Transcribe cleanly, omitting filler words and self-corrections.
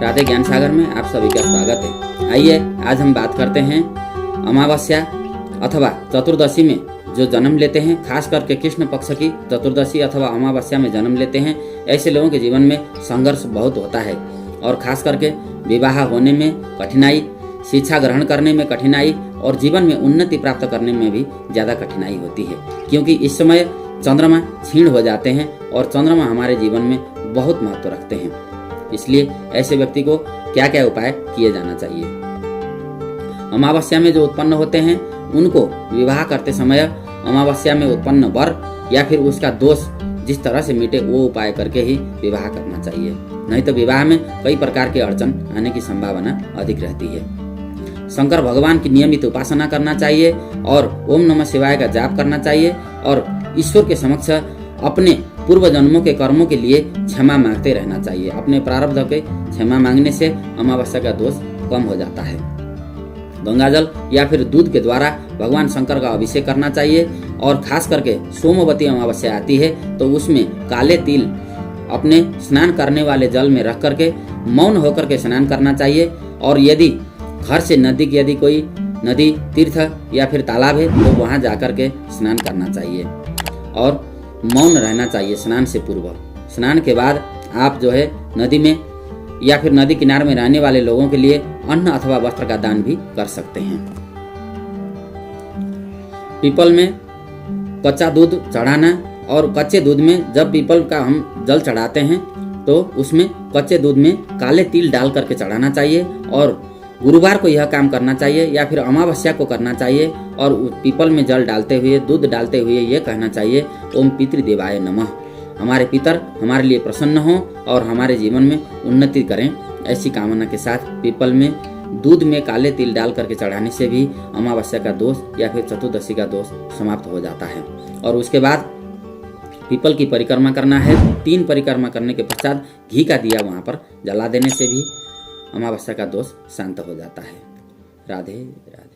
राधे ज्ञान सागर में आप सभी का स्वागत है। आइए आज हम बात करते हैं अमावस्या अथवा चतुर्दशी में जो जन्म लेते हैं, खास करके कृष्ण पक्ष की चतुर्दशी अथवा अमावस्या में जन्म लेते हैं, ऐसे लोगों के जीवन में संघर्ष बहुत होता है और खास करके विवाह होने में कठिनाई, शिक्षा ग्रहण करने में कठिनाई और जीवन में उन्नति प्राप्त करने में भी ज़्यादा कठिनाई होती है, क्योंकि इस समय चंद्रमा क्षीण हो जाते हैं और चंद्रमा हमारे जीवन में बहुत महत्व रखते हैं। इसलिए ऐसे व्यक्ति को क्या क्या उपाय किए जाना चाहिए। अमावस्या में जो उत्पन्न होते हैं उनको विवाह करते समय अमावस्या में उत्पन्न वर या फिर उसका दोष जिस तरह से मिटे वो उपाय करके ही विवाह करना चाहिए, नहीं तो विवाह में कई प्रकार के अड़चन आने की संभावना अधिक रहती है। शंकर भगवान की नियमित उपासना करना चाहिए और ओम नमः शिवाय का जाप करना चाहिए और ईश्वर के समक्ष अपने पूर्व जन्मों के कर्मों के लिए क्षमा मांगते रहना चाहिए। अपने प्रारब्ध के क्षमा मांगने से अमावस्या का दोष कम हो जाता है। गंगाजल या फिर दूध के द्वारा भगवान शंकर का अभिषेक करना चाहिए और खास करके सोमवती अमावस्या आती है तो उसमें काले तिल अपने स्नान करने वाले जल में रख करके मौन होकर के स्नान करना चाहिए और यदि घर से नजदीक यदि कोई नदी, तीर्थ या फिर तालाब है तो वहाँ जाकर के स्नान करना चाहिए और मौन रहना चाहिए स्नान से पूर्व। स्नान के बाद आप जो है नदी में या फिर नदी किनारे में रहने वाले लोगों के लिए अन्न अथवा वस्त्र का दान भी कर सकते हैं। पीपल में कच्चा दूध चढ़ाना और कच्चे दूध में जब पीपल का हम जल चढ़ाते हैं तो उसमें कच्चे दूध में काले तिल डाल करके चढ़ाना चाहिए और गुरुवार को यह काम करना चाहिए या फिर अमावस्या को करना चाहिए और पीपल में जल डालते हुए, दूध डालते हुए ये कहना चाहिए, ओम पितृदेवाय नमः। हमारे पितर हमारे लिए प्रसन्न हों और हमारे जीवन में उन्नति करें, ऐसी कामना के साथ पीपल में दूध में काले तिल डाल करके चढ़ाने से भी अमावस्या का दोष या फिर चतुर्दशी का दोष समाप्त हो जाता है। और उसके बाद पीपल की परिक्रमा करना है। 3 परिक्रमा करने के पश्चात घी का दिया वहाँ पर जला देने से भी अमावस्या का दोष शांत हो जाता है। राधे राधे।